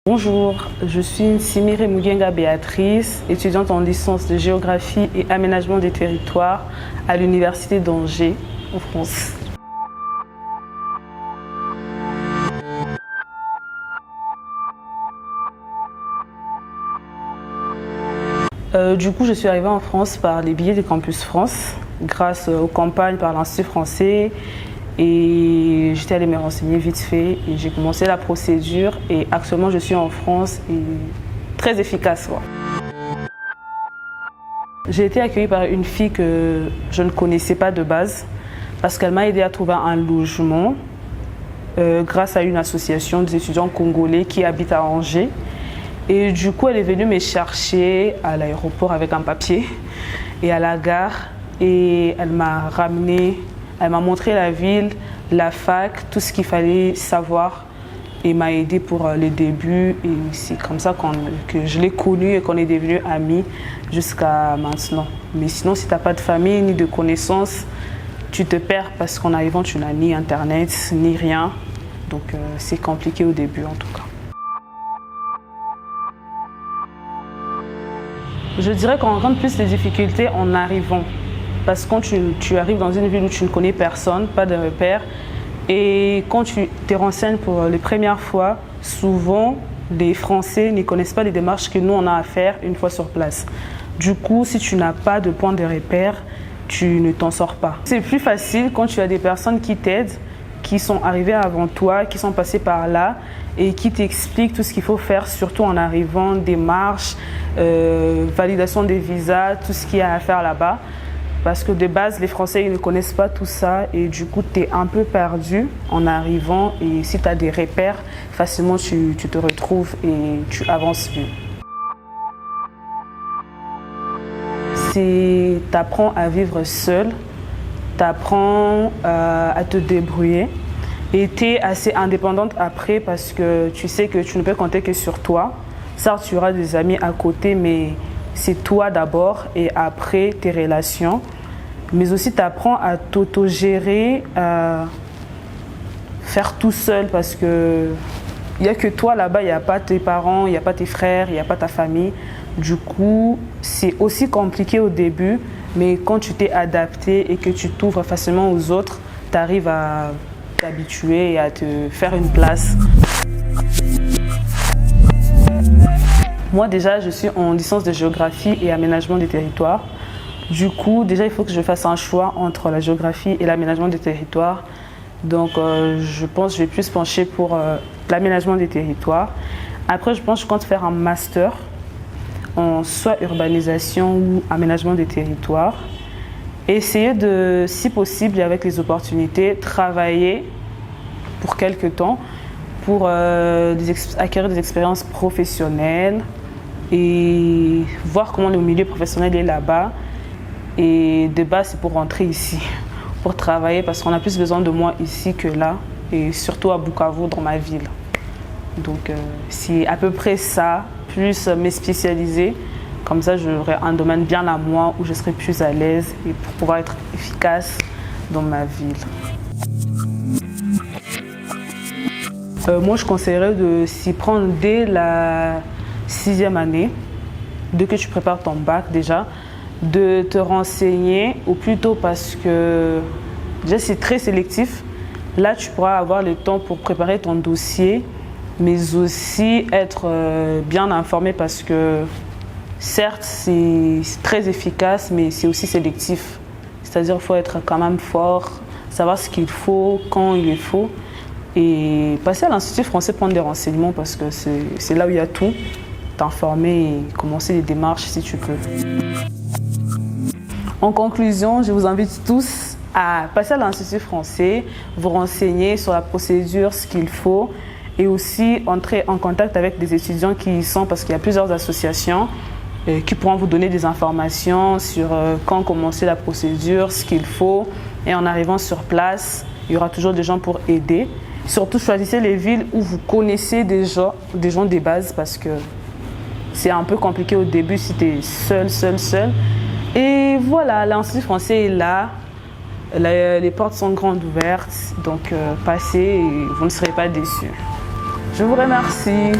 Bonjour, je suis Simire Mugenga Béatrice, étudiante en licence de géographie et aménagement des territoires à l'université d'Angers, en France. Du coup, je suis arrivée en France par les billets de Campus France, grâce aux campagnes par l'Institut français. Et j'étais allée me renseigner vite fait et j'ai commencé la procédure et actuellement je suis en France et très efficace. J'ai été accueillie par une fille que je ne connaissais pas de base parce qu'elle m'a aidé à trouver un logement grâce à une association des étudiants congolais qui habitent à Angers. Et du coup, elle est venue me chercher à l'aéroport avec un papier et à la gare et elle m'a ramenée. Elle m'a montré la ville, la fac, tout ce qu'il fallait savoir et m'a aidé pour les débuts. Et c'est comme ça que je l'ai connue et qu'on est devenus amis jusqu'à maintenant. Mais sinon, si tu n'as pas de famille ni de connaissances, tu te perds parce qu'en arrivant, tu n'as ni internet, ni rien. Donc c'est compliqué au début en tout cas. Je dirais qu'on rencontre plus les difficultés en arrivant. Parce que quand tu arrives dans une ville où tu ne connais personne, pas de repères, et quand tu te renseignes pour les premières fois, souvent les Français ne connaissent pas les démarches que nous on a à faire une fois sur place. Du coup, si tu n'as pas de point de repère, tu ne t'en sors pas. C'est plus facile quand tu as des personnes qui t'aident, qui sont arrivées avant toi, qui sont passées par là et qui t'expliquent tout ce qu'il faut faire, surtout en arrivant, démarches, validation des visas, tout ce qu'il y a à faire là-bas. Parce que de base, les Français ils ne connaissent pas tout ça et du coup, tu es un peu perdu en arrivant. Et si tu as des repères, facilement tu te retrouves et tu avances mieux. Tu apprends à vivre seul, tu apprends à te débrouiller et tu es assez indépendante après parce que tu sais que tu ne peux compter que sur toi. Certes, tu auras des amis à côté, mais c'est toi d'abord et après tes relations. Mais aussi, tu apprends à t'autogérer, à faire tout seul parce que il n'y a que toi là-bas, il n'y a pas tes parents, il n'y a pas tes frères, il n'y a pas ta famille. Du coup, c'est aussi compliqué au début, mais quand tu t'es adapté et que tu t'ouvres facilement aux autres, tu arrives à t'habituer et à te faire une place. Moi déjà, je suis en licence de géographie et aménagement des territoires. Du coup, déjà, il faut que je fasse un choix entre la géographie et l'aménagement des territoires. Donc, je pense que je vais plus pencher pour l'aménagement des territoires. Après, je pense que je compte faire un master en soit urbanisation ou aménagement des territoires. Et essayer de, si possible, et avec les opportunités, travailler pour quelques temps pour acquérir des expériences professionnelles et voir comment le milieu professionnel est là-bas. Et de base, c'est pour rentrer ici, pour travailler, parce qu'on a plus besoin de moi ici que là, et surtout à Bukavu, dans ma ville. Donc, c'est à peu près ça, plus me spécialiser. Comme ça, j'aurai un domaine bien à moi, où je serai plus à l'aise et pour pouvoir être efficace dans ma ville. Moi, je conseillerais de s'y prendre dès la 6e année, dès que tu prépares ton bac déjà, de te renseigner au plus tôt parce que déjà c'est très sélectif. Là, tu pourras avoir le temps pour préparer ton dossier, mais aussi être bien informé parce que certes, c'est très efficace, mais c'est aussi sélectif. C'est-à-dire qu'il faut être quand même fort, savoir ce qu'il faut, quand il le faut. Et passer à l'Institut français, prendre des renseignements parce que c'est là où il y a tout. T'informer et commencer les démarches si tu peux. En conclusion, je vous invite tous à passer à l'Institut français, vous renseigner sur la procédure, ce qu'il faut et aussi entrer en contact avec des étudiants qui y sont parce qu'il y a plusieurs associations qui pourront vous donner des informations sur quand commencer la procédure, ce qu'il faut. Et en arrivant sur place, il y aura toujours des gens pour aider. Surtout, choisissez les villes où vous connaissez des gens des bases parce que c'est un peu compliqué au début si tu es seul. Et voilà, l'Institut français est là. Les portes sont grandes ouvertes, donc passez et vous ne serez pas déçus. Je vous remercie.